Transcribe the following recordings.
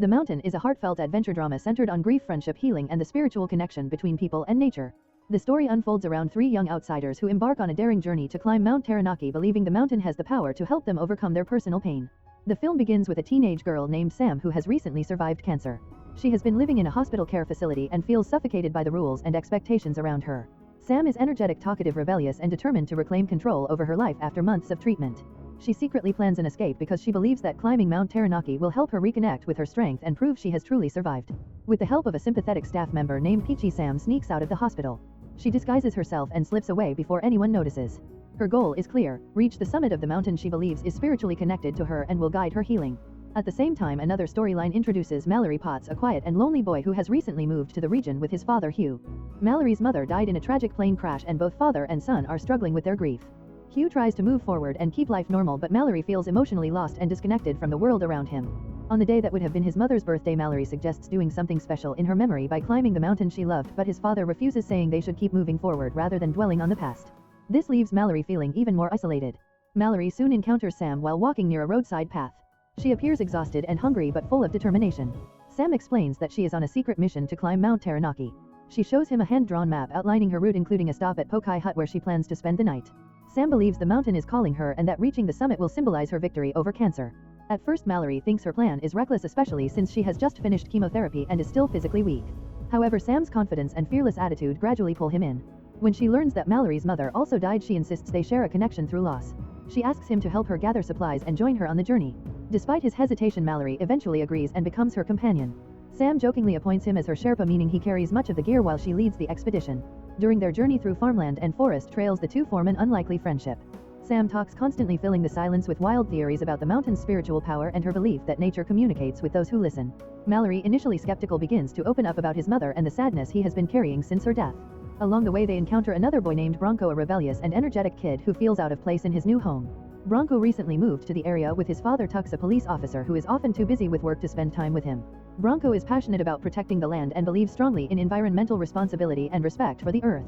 The Mountain is a heartfelt adventure drama centered on grief, friendship, healing, and the spiritual connection between people and nature. The story unfolds around three young outsiders who embark on a daring journey to climb Mount Taranaki, believing the mountain has the power to help them overcome their personal pain. The film begins with a teenage girl named Sam who has recently survived cancer. She has been living in a hospital care facility and feels suffocated by the rules and expectations around her. Sam is energetic, talkative, rebellious, and determined to reclaim control over her life after months of treatment. She secretly plans an escape because she believes that climbing Mount Taranaki will help her reconnect with her strength and prove she has truly survived. With the help of a sympathetic staff member named Peachy, Sam sneaks out of the hospital. She disguises herself and slips away before anyone notices. Her goal is clear: reach the summit of the mountain she believes is spiritually connected to her and will guide her healing. At the same time, another storyline introduces Mallory Potts, a quiet and lonely boy who has recently moved to the region with his father Hugh. Mallory's mother died in a tragic plane crash and both father and son are struggling with their grief. Hugh tries to move forward and keep life normal, but Mallory feels emotionally lost and disconnected from the world around him. On the day that would have been his mother's birthday, Mallory suggests doing something special in her memory by climbing the mountain she loved, but his father refuses, saying they should keep moving forward rather than dwelling on the past. This leaves Mallory feeling even more isolated. Mallory soon encounters Sam while walking near a roadside path. She appears exhausted and hungry but full of determination. Sam explains that she is on a secret mission to climb Mount Taranaki. She shows him a hand-drawn map outlining her route, including a stop at Pokai Hut where she plans to spend the night. Sam believes the mountain is calling her and that reaching the summit will symbolize her victory over cancer. At first, Mallory thinks her plan is reckless, especially since she has just finished chemotherapy and is still physically weak. However, Sam's confidence and fearless attitude gradually pull him in. When she learns that Mallory's mother also died, she insists they share a connection through loss. She asks him to help her gather supplies and join her on the journey. Despite his hesitation, Mallory eventually agrees and becomes her companion. Sam jokingly appoints him as her Sherpa, meaning he carries much of the gear while she leads the expedition. During their journey through farmland and forest trails, the two form an unlikely friendship. Sam talks constantly, filling the silence with wild theories about the mountain's spiritual power and her belief that nature communicates with those who listen. Mallory, initially skeptical, begins to open up about his mother and the sadness he has been carrying since her death. Along the way, they encounter another boy named Bronco, a rebellious and energetic kid who feels out of place in his new home. Bronco recently moved to the area with his father Tux, a police officer who is often too busy with work to spend time with him. Bronco is passionate about protecting the land and believes strongly in environmental responsibility and respect for the earth.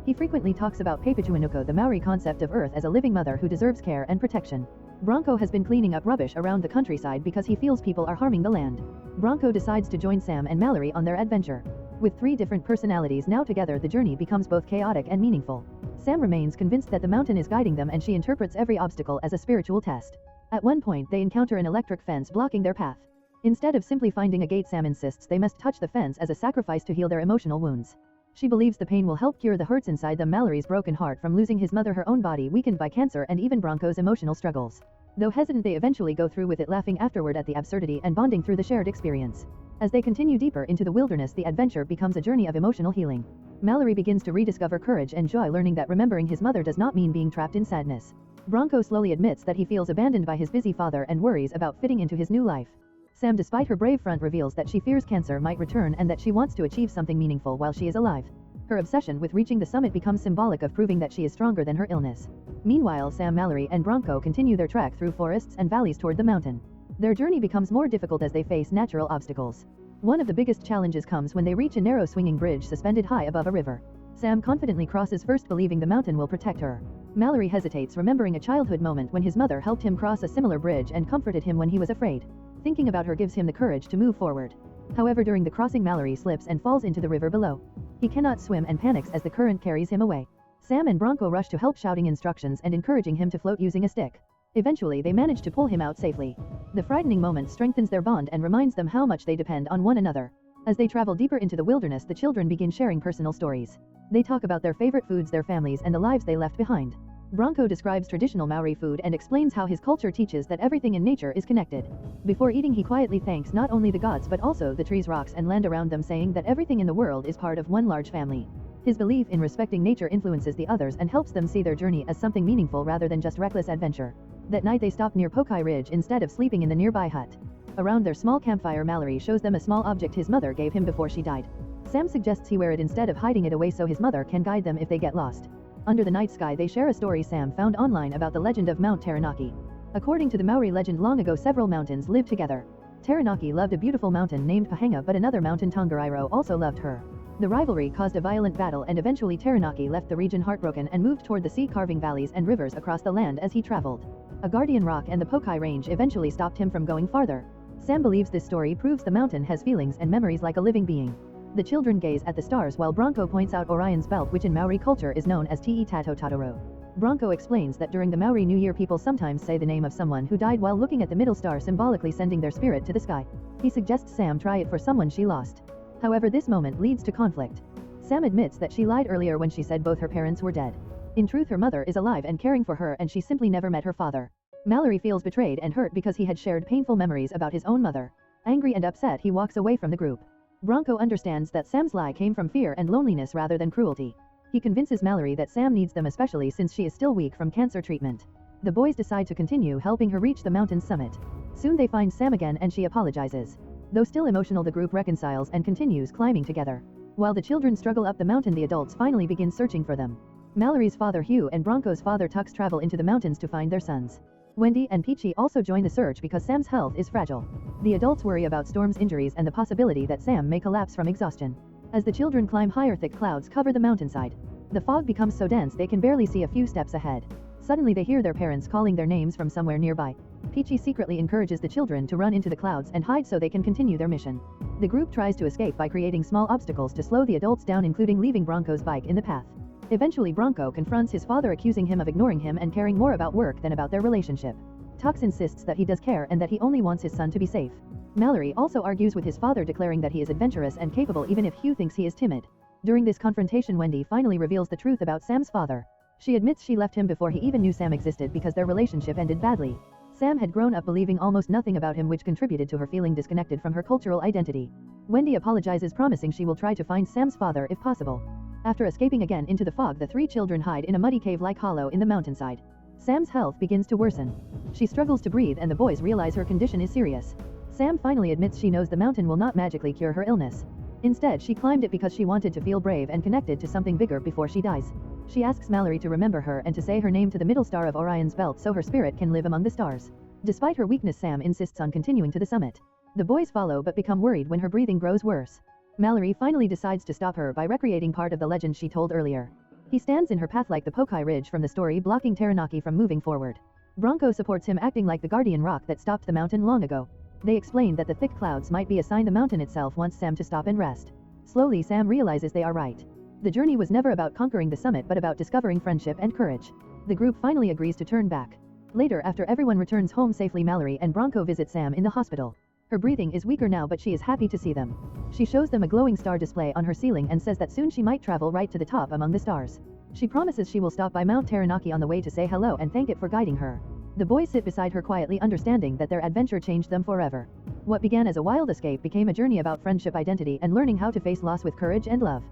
He frequently talks about Pepechuanuko, the Maori concept of earth, as a living mother who deserves care and protection. Bronco has been cleaning up rubbish around the countryside because he feels people are harming the land. Bronco decides to join Sam and Mallory on their adventure. With three different personalities now together, the journey becomes both chaotic and meaningful. Sam remains convinced that the mountain is guiding them, and she interprets every obstacle as a spiritual test. At one point, they encounter an electric fence blocking their path. Instead of simply finding a gate, Sam insists they must touch the fence as a sacrifice to heal their emotional wounds. She believes the pain will help cure the hurts inside them: Mallory's broken heart from losing his mother, her own body weakened by cancer, and even Bronco's emotional struggles. Though hesitant, they eventually go through with it, laughing afterward at the absurdity and bonding through the shared experience. As they continue deeper into the wilderness, the adventure becomes a journey of emotional healing. Mallory begins to rediscover courage and joy, learning that remembering his mother does not mean being trapped in sadness. Bronco slowly admits that he feels abandoned by his busy father and worries about fitting into his new life. Sam, despite her brave front, reveals that she fears cancer might return and that she wants to achieve something meaningful while she is alive. Her obsession with reaching the summit becomes symbolic of proving that she is stronger than her illness. Meanwhile, Sam, Mallory, and Bronco continue their trek through forests and valleys toward the mountain. Their journey becomes more difficult as they face natural obstacles. One of the biggest challenges comes when they reach a narrow swinging bridge suspended high above a river. Sam confidently crosses first, believing the mountain will protect her. Mallory hesitates, remembering a childhood moment when his mother helped him cross a similar bridge and comforted him when he was afraid. Thinking about her gives him the courage to move forward. However, during the crossing, Mallory slips and falls into the river below. He cannot swim and panics as the current carries him away. Sam and Bronco rush to help, shouting instructions and encouraging him to float using a stick. Eventually, they manage to pull him out safely. The frightening moment strengthens their bond and reminds them how much they depend on one another. As they travel deeper into the wilderness, the children begin sharing personal stories. They talk about their favorite foods, their families, and the lives they left behind. Bronco describes traditional Maori food and explains how his culture teaches that everything in nature is connected. Before eating, he quietly thanks not only the gods but also the trees, rocks, and land around them, saying that everything in the world is part of one large family. His belief in respecting nature influences the others and helps them see their journey as something meaningful rather than just reckless adventure. That night, they stop near Pokai Ridge instead of sleeping in the nearby hut. Around their small campfire, Mallory shows them a small object his mother gave him before she died. Sam suggests he wear it instead of hiding it away so his mother can guide them if they get lost. Under the night sky, they share a story Sam found online about the legend of Mount Taranaki. According to the Maori legend, long ago several mountains lived together. Taranaki loved a beautiful mountain named Pahenga, but another mountain, Tongariro, also loved her. The rivalry caused a violent battle, and eventually Taranaki left the region heartbroken and moved toward the sea, carving valleys and rivers across the land as he traveled. A guardian rock and the Pokai Range eventually stopped him from going farther. Sam believes this story proves the mountain has feelings and memories like a living being. The children gaze at the stars while Bronco points out Orion's belt, which in Maori culture is known as Te Tato Tatoro. Bronco explains that during the Maori New Year people sometimes say the name of someone who died while looking at the middle star, symbolically sending their spirit to the sky. He suggests Sam try it for someone she lost. However, this moment leads to conflict. Sam admits that she lied earlier when she said both her parents were dead. In truth, her mother is alive and caring for her, and she simply never met her father. Mallory feels betrayed and hurt because he had shared painful memories about his own mother. Angry and upset, he walks away from the group. Bronco understands that Sam's lie came from fear and loneliness rather than cruelty. He convinces Mallory that Sam needs them, especially since she is still weak from cancer treatment. The boys decide to continue helping her reach the mountain's summit. Soon they find Sam again and she apologizes. Though still emotional, the group reconciles and continues climbing together. While the children struggle up the mountain, the adults finally begin searching for them. Mallory's father Hugh and Bronco's father Tux travel into the mountains to find their sons. Wendy and Peachy also join the search because Sam's health is fragile. The adults worry about Storm's injuries and the possibility that Sam may collapse from exhaustion. As the children climb higher, thick clouds cover the mountainside. The fog becomes so dense they can barely see a few steps ahead. Suddenly they hear their parents calling their names from somewhere nearby. Peachy secretly encourages the children to run into the clouds and hide so they can continue their mission. The group tries to escape by creating small obstacles to slow the adults down, including leaving Bronco's bike in the path. Eventually Bronco confronts his father, accusing him of ignoring him and caring more about work than about their relationship. Tux insists that he does care and that he only wants his son to be safe. Mallory also argues with his father, declaring that he is adventurous and capable even if Hugh thinks he is timid. During this confrontation, Wendy finally reveals the truth about Sam's father. She admits she left him before he even knew Sam existed because their relationship ended badly. Sam had grown up believing almost nothing about him, which contributed to her feeling disconnected from her cultural identity. Wendy apologizes, promising she will try to find Sam's father if possible. After escaping again into the fog, the three children hide in a muddy cave-like hollow in the mountainside. Sam's health begins to worsen. She struggles to breathe and the boys realize her condition is serious. Sam finally admits she knows the mountain will not magically cure her illness. Instead, she climbed it because she wanted to feel brave and connected to something bigger before she dies. She asks Mallory to remember her and to say her name to the middle star of Orion's belt so her spirit can live among the stars. Despite her weakness, Sam insists on continuing to the summit. The boys follow but become worried when her breathing grows worse. Mallory finally decides to stop her by recreating part of the legend she told earlier. He stands in her path like the Pokai Ridge from the story, blocking Taranaki from moving forward. Bronco supports him, acting like the guardian rock that stopped the mountain long ago. They explain that the thick clouds might be a sign the mountain itself wants Sam to stop and rest. Slowly Sam realizes they are right. The journey was never about conquering the summit but about discovering friendship and courage. The group finally agrees to turn back. Later, after everyone returns home safely, Mallory and Bronco visit Sam in the hospital. Her breathing is weaker now, but she is happy to see them. She shows them a glowing star display on her ceiling and says that soon she might travel right to the top among the stars. She promises she will stop by Mount Taranaki on the way to say hello and thank it for guiding her. The boys sit beside her quietly, understanding that their adventure changed them forever. What began as a wild escape became a journey about friendship, identity, and learning how to face loss with courage and love.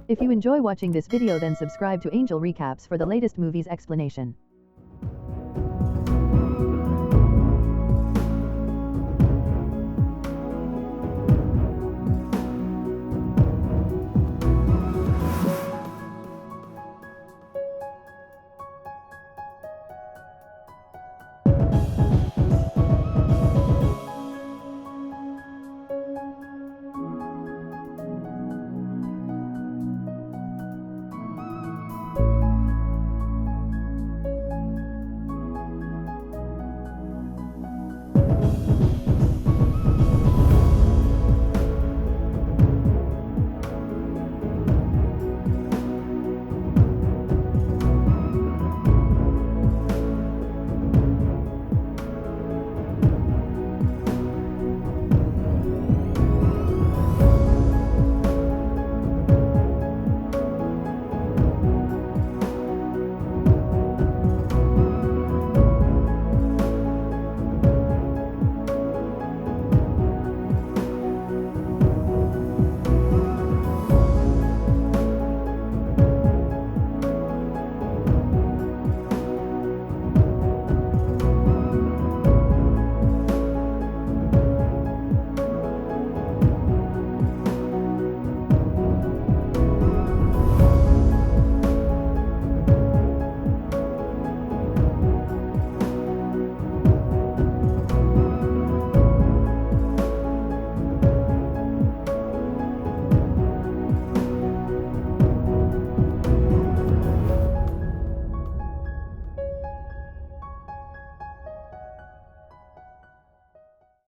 If you enjoy watching this video, then subscribe to Angel Recaps for the latest movies explanation.